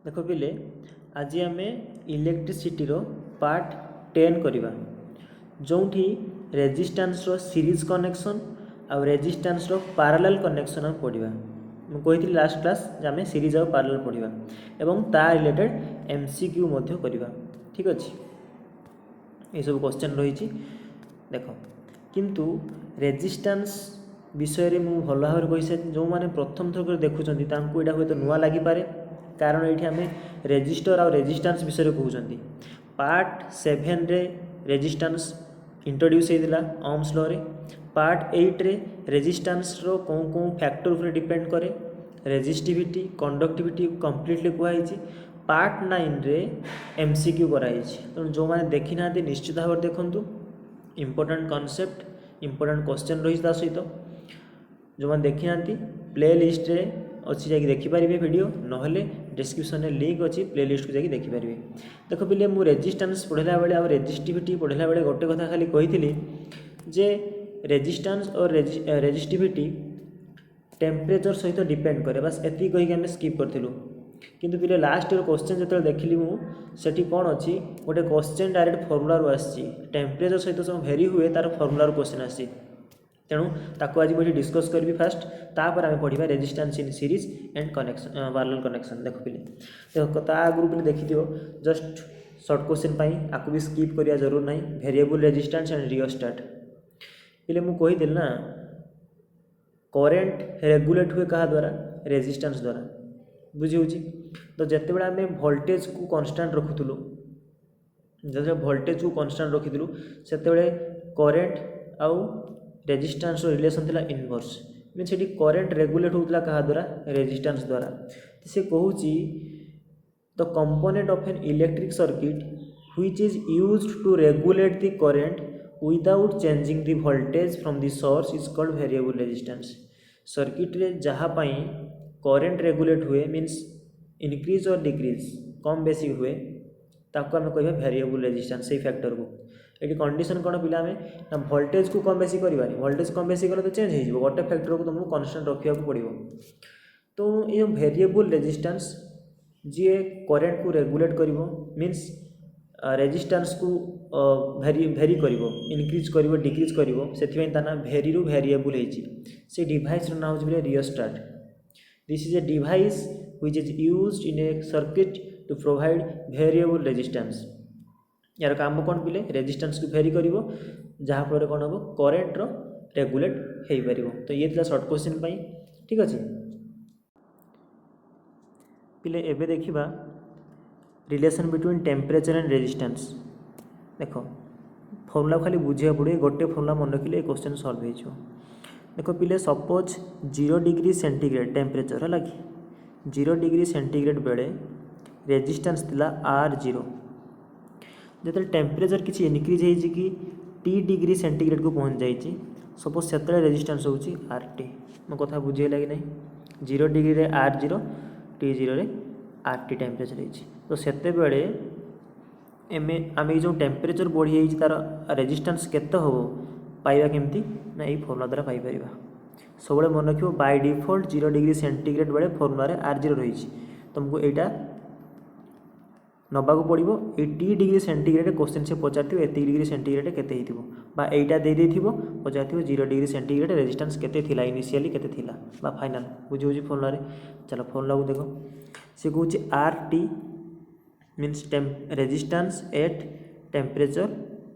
देख पिले आज आम इलेक्ट्रिसिटी पार्ट 10 करवा जो रेजिस्टेंस रो सीरीज कनेक्शन आ रेजिस्टेंस रो पैरेलल कनेक्शन आम पढ़ा। मुझे कही लास्ट क्लास आम सीरीज और पैरेलल पढ़ा एवं ता रिलेटेड एमसीक्यू करवा। ठीक अच्छे ये सब क्वेश्चन रही देख किंतु रेजिस्टेंस विषय रे मु भल भाव कही जो मैंने प्रथम थर देखुं यहाँ हूँ तो नुआ लगिपे कारण ये आम रेजिस्टर और रेजिस्टेंस विषय कहते पार्ट 7 रे रेजिस्टेंस इंट्रोड्यूस होता ओम्स लॉ रे। पार्ट 8 रे रेजिस्टेंस रो कौन कौन फैक्टर उपर डिपेंड करे रेजिस्टिविटी कंडक्टिविटी कंप्लीटली कहुई। पार्ट 9 रे एमसीक्यू कराई तेणु जो मैंने देखी ना निश्चित भाव देखूँ इंपोर्टेंट कॉन्सेप्ट इंपोर्टेंट क्वेश्चन रही सहित जो मैंने देखी ना प्ले लिस्ट रे अच्छी जाकि देखिपारे वीडियो नहले डिस्क्रिप्शन में लिंक अच्छी प्ले लिस्ट को जाकि देखिपारे। देख पिले मुझे रेजिस्टेंस पढ़ला बेले और रेजिस्टिविटी पढ़ला बेले गोटे कथा खाली कही जे रेजिस्टेंस और रेजिस्टिविटी टेम्परेचर सहित डिपेंड करे बस एति कहीकि आम स्किप करूँ। किंतु पिले लास्ट ईयर क्वेश्चन जो देखिली मुझे कौन अच्छी गोटे क्वेश्चन डायरेक्ट फर्मुला आसी टेम्परेचर सहित सब भेरी हुए तार फर्मुला क्वेश्चन आसी तेणु ताको आज मुझे डिस्कस करी फास्ट तापर आम पढ़ा resistance in series and connection parallel connection. देख पिले देख ता आगुरी पिले देखी जस्ट सर्ट क्वेश्चन आपको भी स्किप करिया जरूर नहीं। वेरिएबल रेजिस्टेंस एंड रियोस्टेट पिले मु कहीदेली ना करेंट रेगुलेट हुए क्या द्वारा रेजिस्टेंस द्वारा बुझी तो जिते बड़े आम वोल्टेज को कांस्टेंट रखुलु जो वोल्टेज को कांस्टेंट रखीलु से करेंट आउ रेजिस्टेंस रिलेशन थिला इनवर्स मीन से करेंट रेगुलेट होता क्या द्वारा रेजिस्टेंस द्वारा से कहूँ the component of an electric circuit which is used to regulate the current without changing the voltage from the source is called variable resistance. Circuit रे जहाँ करेंट रेगुलेट हुए मीन्स इनक्रीज और डिक्रीज कम बेसी हुए ताको आम कह वेरिएबल रेजिस्टेंस से फैक्टर को ये कंडीशन कौन पिला ना वोल्टेज को कम बेसी करवानी वोल्टेज कम बेसी कले तो चेंज हो गोटे फैक्टर को तुमको कांस्टेंट रखा पड़ो। तो ये वेरिएबल रेजिस्टेंस जी करेंट को रेगुलेट कर मीन्स रेजिस्टेंस को भेरी कर इनक्रीज कर डिक्रीज कर से ना भेरी रु वेरिएबल से डिवाइस ना हो rheostat. This is a device which is used in a circuit to provide variable resistance. यार काम कौन पिले रेजिस्टेंस को भेरी कर जहाँफल कौन हम करेंट रेगुलेट हो पार। तो ये थी सर्ट क्वेश्चन पाई। ठीक अच्छे पिले एबे देखिबा relation between temperature and resistance. देख फर्मुला खाली बुझा पड़े गोटे फर्मुला मन रखिले क्वेश्चन सॉल्व हो। देख पिले सपोज 0 डिग्री सेंटीग्रेड टेम्परेचर है कि 0 डिग्री सेंटीग्रेड बेले रेजिस्टेंस थिला R0 जो टेम्परेचर किसी इनक्रीज हो कि T डिग्री सेंटीग्रेड को पहुँच जाइए सपोज से रेजिस्टेंस हो RT। मो कथा बुझेगा कि नहीं 0 डिग्री रे R0 T0 रे RT टेम्परेचर हो तो से आम जो टेम्परेचर बढ़ी तार रेजिस्टेंस केते हो पाइबा केमती ना यही फर्मुला द्वारा पाइपर। सब मन रखियो बाय डिफॉल्ट 0 डिग्री सेंटीग्रेड बेले फर्मुला R0 रही तुमको यहाँ नबाक पड़ो ये T डिग्री सेंटीग्रेड क्वेश्चन से पचार एत डिग्री सेंटीग्रेड केते होटा दे पचार 0 डिग्री सेंटीग्रेड रेजिस्टेंस केते थिला इनिशियली केते थिला बा फाइनल बुझे फर्मुला रे। चलो फर्मुला को देख से कहूँ RT means resistance at temperature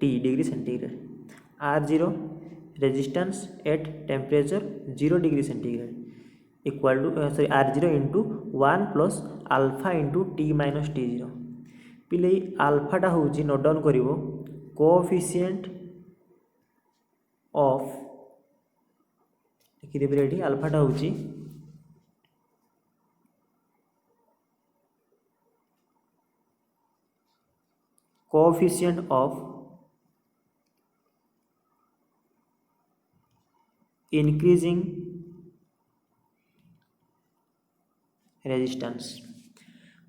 T degree centigrade R0 resistance at temperature 0 degree centigrade equal to sorry R0 into 1 plus alpha into T minus T0। पिले आल्फाटा हूँ नोट डाउन कर कोएफिशिएंट ऑफ लिखिदेवी ये आल्फाटा हूँ coefficient of increasing resistance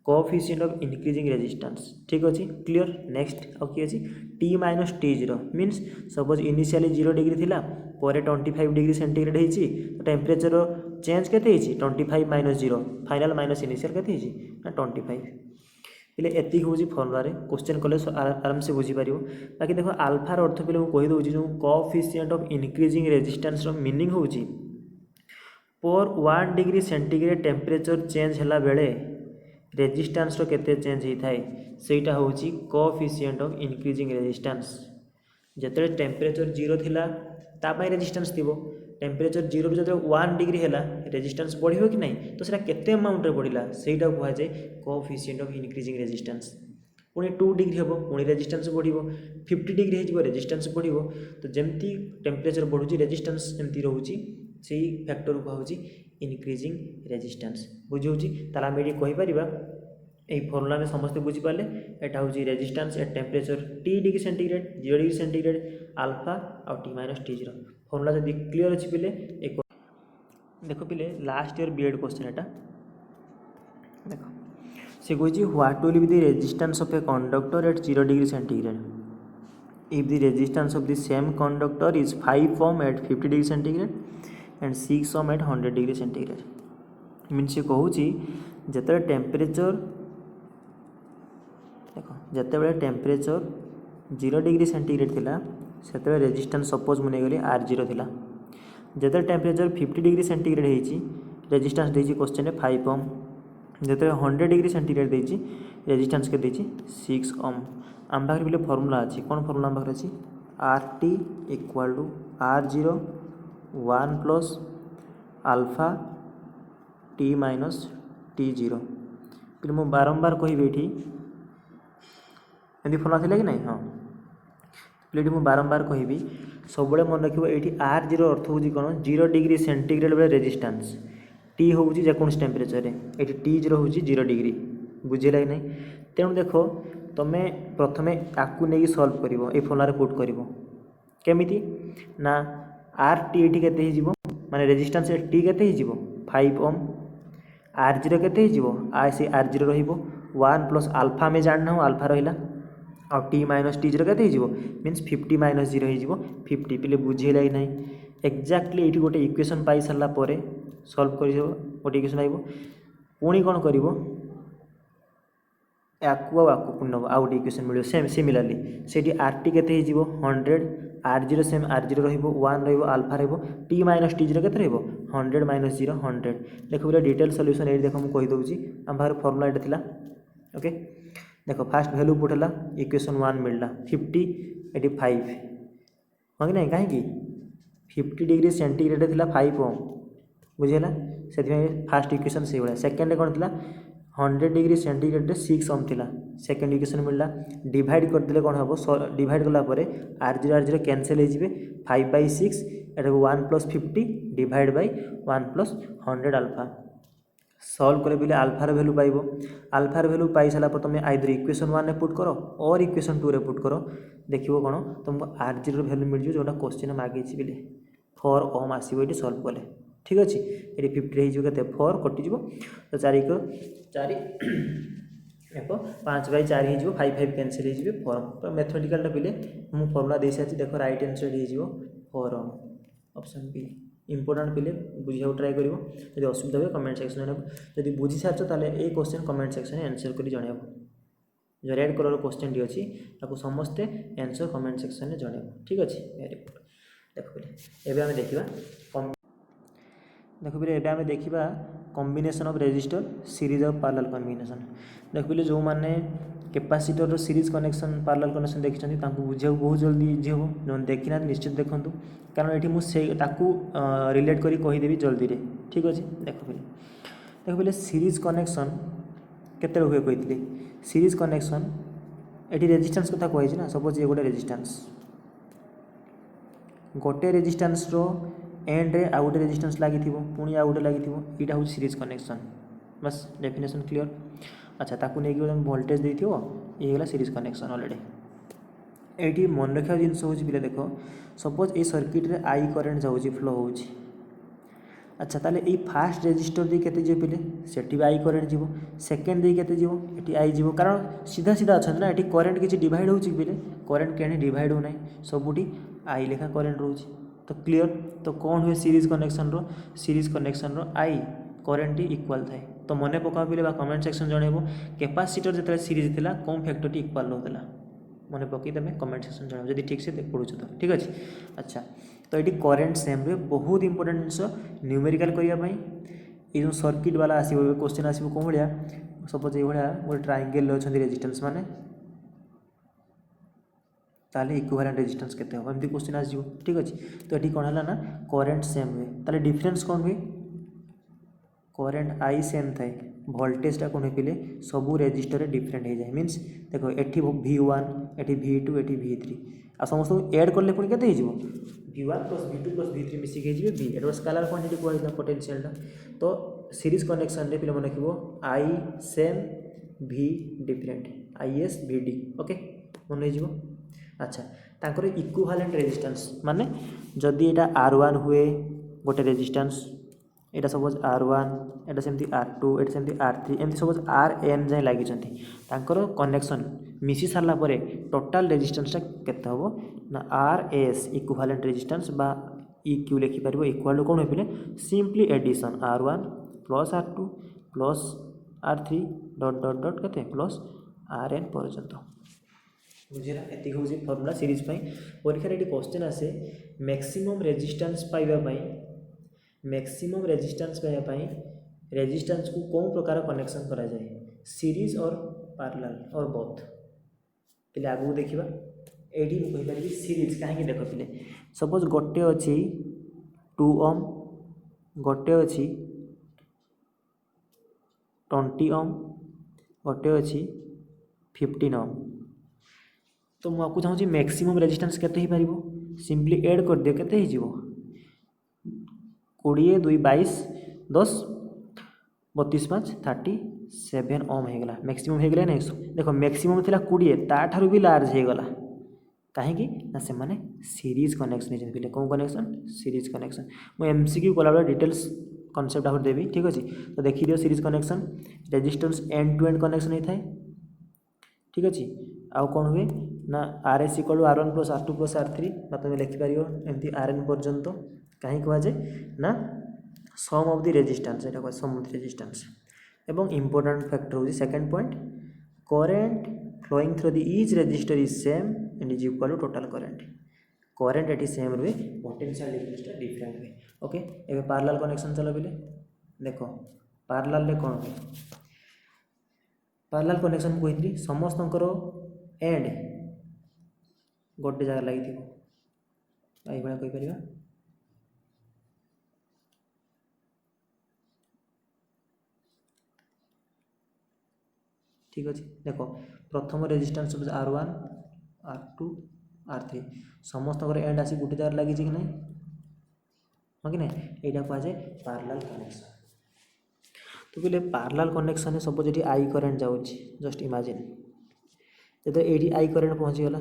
coefficient of increasing resistance. ठीक अच्छे क्लियर। नेक्स्ट आउ किए अच्छी T minus T0 means suppose initially 0 degree थिला पर 25 डिग्री सेंटीग्रेड होती तो टेम्परेचर चेंज के 25 माइनस 0 फाइनाल माइनस इनिशियल के 25 पे एति हूँ फर्मुला क्वेश्चन कले आराम से बुझीपर। बाकी देख आल्फार अर्थ पे कहीदे जो coefficient of increasing resistance meaning हूँ पर 1 डिग्री सेंटीग्रेड टेम्परेचर चेंज है बेले रेजिस्टेंस केते चेंज होता है सेटा हूँ कोएफिशिएंट ऑफ इंक्रीजिंग रेजिस्टेंस। जिते टेम्परेचर 0 थिला तापाई रेजिस्टेंस थी टेम्परेचर 0 रू जो 1 डिग्री है रेजिस्टेंस बढ़ो कि नहीं तो सीटा केते अमाउंट बढ़ला सेटा कहुए कोएफिशिएंट ऑफ इंक्रीजिंग रेजिस्टेंस। पुणी 2 डिग्री हम पुणी रेजिस्टेंस बढ़ो 50 डिग्री हो रेजिस्टेंस बढ़ो तो जमती टेम्परेचर बढ़ुची रेजिस्टेंस एमती रोचे से फैक्टर कहुँ इंक्रीजिंग रेजिस्टेंस बुझे ताला आम ये कहीपर यही फर्मुला में समस्ते बुझीपारे यहाँ हूँ resistance at temperature T degree centigrade 0 degree centigrade alpha आउ T माइनस T0 फर्मुला जब क्लीयर अच्छी पिले एक देख पिले लास्ट ईयर बीएड क्वेश्चन एटा देख से कही what will be the resistance of a conductor at 0 degree centigrade if the resistance of the same conductor is 5 ohm at 50 degree centigrade and 6 ohm at 100 degree centigrade mean से कहूँ जिते temperature देख जिते temperature 0 degree centigrade थिला से resistance suppose मुझे गली R0 थिला जिते टेम्परेचर 50 डिग्री सेंटीग्रेड होती रेजिस्टेंस देती क्वेश्चन 5 ओम जिते 100 डिग्री सेंटीग्रेड देती रेजिस्टेंस के देती 6 ओम आम पाखे बोले फर्मुला अच्छी कौन फर्मुला आम पाखे अच्छी RT equal to R0 1 plus alpha T minus T0 फिर मुझे बारंबार कहि ये एमती फर्मुला थी कि नहीं हाँ ये मुझे बारंबार कहि सब मन रखिए ये R0 अर्थ हूँ कौन 0 डिग्री सेंटीग्रेड बेले रेजिस्टेंस T हूँ जेकोसी टेम्परेचर ये T0 हूँ 0 डिग्री बुझेगा कि नहीं तेणु देख तुम प्रथम आपको नहीं सल्व कर फर्मुला पुट कर केमी ना RT ये माने रेजिस्टेंस T के 5 ओम R0 के से R0 रो1 प्लस आल्फा में जानना आल्फा रहा और T माइनस T0 के मीन्स 50 माइनस 0 हो 50 पे बुझेगा कि नहीं एक्जाक्टली ये गोटे इक्वेशन पाई सारापर सल्व कर गोटे इक्वेशन आइब पुणी कौन कर आपको पुणी नब आउ गोटे इक्वेशन मिले सेम सिमिलारली से RT के 100 R0 सेम R0 रो1 रल्फा टी माइनस T0 के 100 माइनस 0 100 देख बोले डिटेल सॉल्यूशन ये देख मुझे कहीदे आम पाखे फर्मुला ये था ओके देख फास्ट वैल्यू पुट है इक्वेशन 1 मिलला 50 85 हाँ कि नहीं कहीं 50 डिग्री सेंटीग्रेड थिला 5 ओम बुझेगा से फास्ट इक्वेशन से भाया सेकेंड कौन था 100 डिग्री सेंटीग्रेड 6 ओम थिला सेकेंड इक्वेशन मिलला डिवाइड करदे कौन हम डिवाइड कलापर R0 कैनसल हो 5/6 एटा 1 plus 50 divide by 1 plus 100 alpha solve करे बोले आल्फार भैल्यू पाइब आल्फार भैल्यू पाई सारा तुम आइदर इक्वेशन 1 रे पुट करो और इक्वेशन 2 रे पुट करो देखिए कौन तुमको R0 भैल्यू मिल जाए जोटा क्वेश्चन मागे बोले 4 ओम आसो ये सल्व कले ठीक अच्छे ये 50 के 4 कटिज तो 4 4 एक 5/4 हो 5 5 कैनसल हो 4 तो मैथमेटिकल पिले मुझे फर्मुला दे सारी देख राइट आंसर हो 4 ओम ऑप्शन बी इंपोर्टेंट पिले बुझा ट्राए कर जब असुविधा हुए कमेंट सेक्शन में जब बुझी सार्च ताले ये क्वेश्चन कमेंट सेक्शन में आंसर कर जन जो रेड कलर क्वेश्चन टी अच्छी आपको समस्ते आंसर कमेंट सेक्शन में जन ठीक अच्छे वेरी गुड देख पे एवं देखा देख पे एवं देखा combination of resistor series of parallel combination देख पे जो मैंने capacitor series connection parallel connection देखते बुझे बहुत जल्दी इजी हम जो देखी ना निश्चित देखूँ कारण ये मुझे रिलेट करी कहीदेवी जल्दी रे ठीक अच्छे देख पे सीरीज कनेक्शन केते हुए कही सीरीज कनेक्शन ये रेजिस्टेंस कथा कही ना सपोज ये गोटे रेजिस्टेंस गोटे रेजिस्टेंस रो एंड रे आउ गोटे रेजिस्टेंस लगी पुणी आउ गोटे लगी यहाँ हूँ सीरीज कनेक्शन बस डेफिनेशन क्लियर अच्छा ताकू नहीं वोल्टेज देथिबो ये होला सीरीज कनेक्शन ऑलरेडी एटी मन रखा जिनस हूँ पिले देख सपोज ये सर्किट रे आई करेंट जाऊँगी फ्लो हो अच्छा ताले ये फास्ट रेजिस्टर दी केते जे पिले सेठी भी आई करेंट जीवो सेकेंड दी केते जीवो एटी आई जीवो कारण सीधा सीधा अच्छा ना एटी करेंट किसी डिवाइड होची पिले करेंट केने डिवाइड हो ना सबुटी आई लेखा करेंट रोची तो क्लियर तो कौन हुए सीरीज कनेक्शन रो आई करेन्ट इक्वाल थाए। तो मन पका पे कमेंट सेक्शन जनइब कैपेसिटर जो सीरीज थिला कौन फैक्टर इक्वाल रोला मन पकईदे कमेंट सेक्शन जन जब ठीक से पढ़ुच तो ठीक अच्छे। अच्छा तो ये करेन्ट सेम रे बहुत इंपोर्टेंट जिनस न्यूमेरिकल करने ये जो सर्किट वाला आसो क्वेश्चन आसो कौन भाया सपोज ये गोटे ट्रायंगल अच्छा रेजिस्टेंस माने ताले इक्विवेलेंट रेजिस्टेंस केते हो एमती क्वेश्चन आसो ठीक अच्छे। तो ये कौन है ना करेन्ट सेम हुए ताले डिफरेंस कौन हुए करेन्ट आई सेम थाए वोल्टेजटा कौन हो सबू रेजिस्टर डिफरेंट हो जाए मीन्स देखो eighty V1 eighty V2 eighty V3 आ समस्त एड कले पुणी केते हो V1 plus V2 plus V3 मिसिक V एट स्केलर क्वांटिटी कहना पोटेंशियलटा। तो सीरीज कनेक्शन रे पे मन रखो I same V different IS VD okay मन हो। अच्छा तांकर इक्विवेलेंट रेजिस्टेंस माने जदि एटा R1 हुए गोटे रेजिस्टेंस एटा सपोज R1 एटा सेमती R2 एटा सेमती R3 एमती सपोज RN जाए लगी कनेक्शन मिसी सारा पर टोटाल रेजिस्टेंसटा केते हबो ना RS इक्विवेलेंट रेजिस्टेंस बा EQ लिखि परबो इक्वल टू कोन होइले simply addition R1 plus R2 plus R3 dot dot dot केते प्लस RN पर्यंत बुझेला एति होउची फार्मूला सीरीज पई। परीक्षा रे क्वेश्चन आसे मैक्सिमम रेजिस्टेंस पाइबा पई मैक्सिमम रेजिस्टेंस पाइबा पई रेजिस्टेंस को कौन प्रकार कनेक्शन करा जाए सीरीज और पैरेलल और बोथ पे आगु देखिबा एडी कहि परबी सीरीज काहे देख पिले सपोज गोटे अछि 2 ओम गोटे अछि 20 ओम गोटे अछि 15 ओम। तो मु आपको चाहूँ मैक्सिमम रेजिस्टेंस केते ही पारिबो सिंपली ऐड कर दियो केते ही जीवो 20 2 22 10 32 5 37 ओम हो गला मैक्सिमम हो गला नहीं देखो मैक्सिमम थिला 20 ताठारु भी लार्ज हो गला कहीं ना से माने सीरीज कनेक्शन है कौन कनेक्शन सीरीज कनेक्शन मु एमसीक्यू कला बेला डिटेल्स कॉन्सेप्ट आहुर देवी ठीक अच्छे। तो देखी दियो series connection resistance end to end connection होता है ठीक अच्छे। आउ कौन हुए ना RS equal to R1 plus R2 plus R3 ना तुम लिखिपार एमती RN पर्यंत कहीं कहुए ना सम ऑफ द रेजिस्टेंस एटा सम ऑफ द रेजिस्टेंस एवं इंपोर्टेंट फैक्टर होची second point current flowing through the each resistor is same and is equal to total current एटी सेम रुए पोटेंशियल डिफरेंस डिफरेंट हुए ओके। एबे पैरेलल कनेक्शन चलो बिले देखो पैरेलल रे कोन पैरेलल कनेक्शन कहती समस्त एंड गोटे जगह लगी थी भाई कहीपर ठीक अच्छे। देखो प्रथम रेजिस्टेंस R1 R2 R3 समस्त एंड आसी गोटे जगह लगी कि नहीं हाँ कि नहीं यहाँ कहुए पैरेलल कनेक्शन। तो बोले पैरेलल कनेक्शन सपोज ये आई करेंट जाऊँगी जस्ट इमेजिन जब ये आई करेंट पहुँचीगला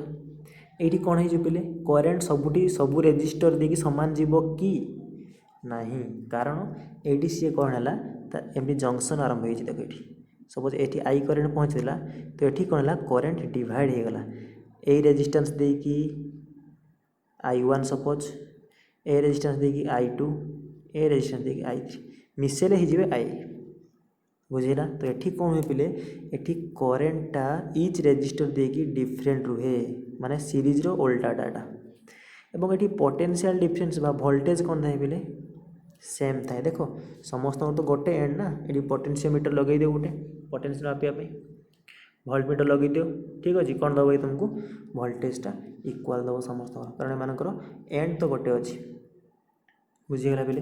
ये कौन है पे करेंट सबुटी सबू रेजिस्टर देखिए सामान जीव कि नहीं कारण ये सी कौन है एमती जंक्शन आरंभ हो देख ये सपोज ये आई करेंट पहुँचला तो ये कौन है करेंट डिवाइड हो गला ए रेजिस्टेंस देकी I1 सपोज ए रेजिस्टेंस देकी I2 ए रेजिस्टेंस देकी I3 मिसेले ही जीवे आई बुझेगा। तो ये कौन हुए पिले ये करेंटा इच रेजिस्टर देकी डिफरेंट रुहे माने सीरीज रो उल्टा डाटा एवं ये पोटेंशियल डिफरेंस बा वोल्टेज कौन थाए पिले सेम थाए। देखो समस्त तो गोटे एंड ना ये पोटेंशियोमीटर लगे दे गोटे पोटेंशियल मापिया वोल्टमीटर लगे दियो ठीक अच्छे कौन दब तुमको वोल्टेजटा इक्वाल दब समस्त कारण एमानकर एंड तो गोटे अच्छी बुझीगला पे।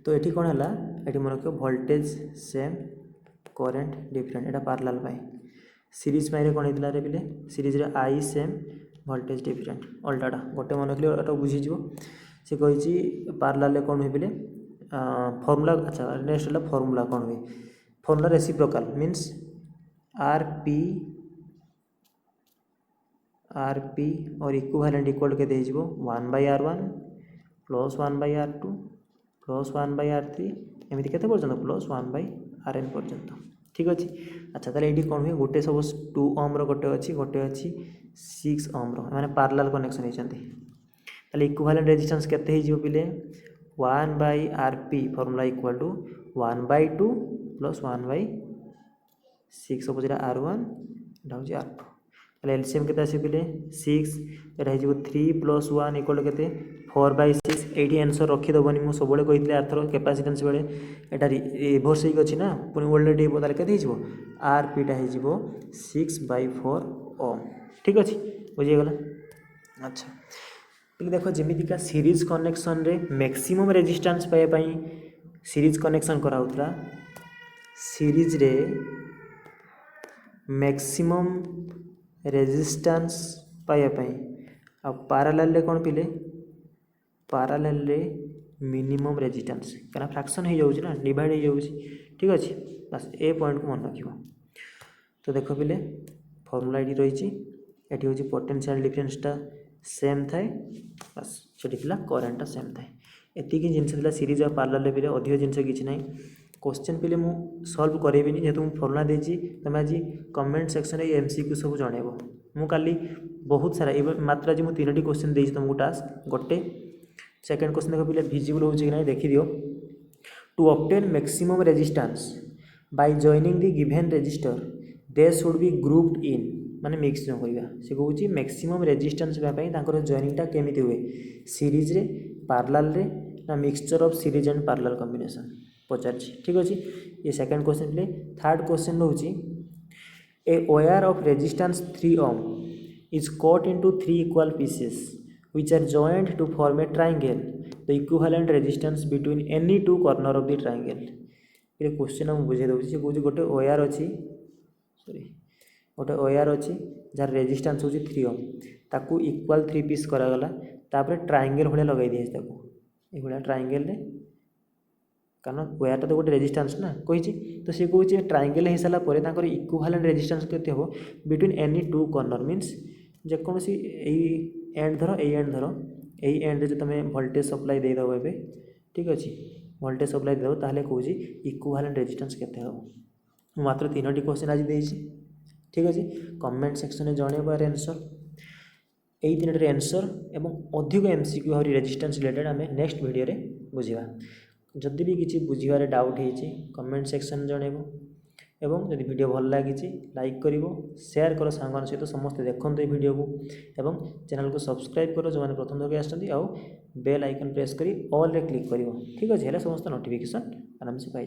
तो ये कौन है ये मन रख वोल्टेज सेम करेंट डिफरेंट एटा पैरेलल पाई सीरीज पाई कौन होता है पे सीरीज रे आई सेम वोल्टेज डिफरेंट अल्टाटा गोटे मन रखिए बुझीज सी कही पैरेलल कौन हुए पे फॉर्मूला। अच्छा नेक्स्ट है फॉर्मूला कौन हुए फॉर्मूला रेसिप्रोकल मीन्स RP और इक्विवेलेंट इक्वल के 1/R1 plus 1/R2 plus 1/R3 एमती के प्लस 1/RN पर्यंत ठीक अच्छे। अच्छा ताले ये कौन हुए गोटे सपोज 2 ओम रोटे अच्छी 6 ओम मैंने पैरेलल कनेक्शन होती इक्विवेलेंट रेजिस्टेंस केते पे 1/rp formula equal to 1/2 plus 1/6 सब r1 एटा हूँ r2 ताले एलसीएम केते आसीले 6 एटा हो 3 प्लस 1 इक्वल टू केते 4/6 एटी आंसर रखी दबनी मु सब कही आर्थर कैपेसिटेंस बेले एटा रिवर्स हो अच्छी ना पुणी वोल्टेज ताले केते हो rpटा हो 6/4 ओम ठीक अच्छे बुझीगला। अच्छा ये देखो जमीका सीरीज कनेक्शन रे मैक्सिमम रेजिस्टेंस पाइबा सीरीज कनेक्शन कराउतला सीरीज रे मैक्सिमम रेजिस्टेंस पाइबा आ पैरेलल रे कौन पिले पैरेलल रे मिनिमम रेजिस्टेंस क्या फ्रैक्शन हो जाउछि ना डिवाइड हो जाउछि ठीक अच्छे बस ए पॉइंट को मन रखियो। तो देखो पिले फॉर्मूला ये रही ये हूँ पोटेंशियल डिफरेंसटा सेम थाए बस से करेन्टा सेम थाए एतिकी जिनस सीरीज और पैरेलल भी अधिक जिनस किसी ना क्वेश्चन पे मु सॉल्व करेबी जेहेतु मुझे फॉर्मूला देती तुम आज कमेंट सेक्शन में एमसीक्यू सब जनइब मु काली बहुत सारा मात्र आज मुझे 3टी क्वेश्चन देती तुमको टास्क गोटे सेकेंड क्वेश्चन देख पे विजिबल हो देखी दियो to obtain maximum resistance by joining the given resistor they should be grouped in माने मिक्स न करवा से कहूँ मैक्सिमम रेजिस्टेंस जॉइनिंगटा केमी हुए सीरीज रे पैरेलल रे ना mixture of series and parallel combination पचार ठीक अच्छे ये सेकंड क्वेश्चन पे थर्ड क्वेश्चन रोच a wire of resistance 3 ohm is cut into 3 equal pieces which are joined to form a triangle the equivalent resistance between any two corner of the triangle ये question हम बुझे दूसरी से कौन गोटे wire अच्छी sorry गोटे वायर अच्छी जार रेजिस्टेंस हूँ 3 ओम ताकू इक्वल 3 पीस करागला तापर ट्रायंगल भाया लगे दिए ये ट्रायंगल कारण वायरटा तो गोटे रेजिस्टेंस ना कही तो सी कौन ट्रायंगल हो सारापर इक्विवेलेंट रेजिस्टेंस केते हो between any two corner means जेकोसी एंड धर यही एंड जो तुम वोल्टेज सप्लाई देदेव ए ठीक अच्छे वोल्टेज सप्लाई देदेव ताहले कौन इक्विवेलेंट रेजिस्टेंस केते हो मात्र 3टी क्वेश्चन आज देती ठीक अच्छे कमेंट सेक्शन में जनइबार आंसर यही 3टी आंसर एवं अधिक एमसीक्यू आहुरी रेजिस्टेंस रिलेटेड आम नेक्स्ट वीडियो रे बुझा जदि भी किसी बुझारे डाउट होती कमेंट सेक्शन जनइब एवं जदि वीडियो भल लगी लाइक करिवो शेयर करो सांगन सहित समस्त देखते ये वीडियो को एवं चैनल को सब्सक्राइब करो जो मैंने प्रथम थर आसछन्ति आउ बेल आइकन प्रेस करी ऑल रे क्लिक करिवो ठीक अच्छे है समस्त नोटिफिकेशन आराम से पाई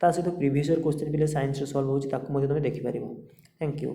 ता सहित प्रीवियस ईयर क्वेश्चन भी साइंस सॉल्व होती तुम देखिपार थैंक यू।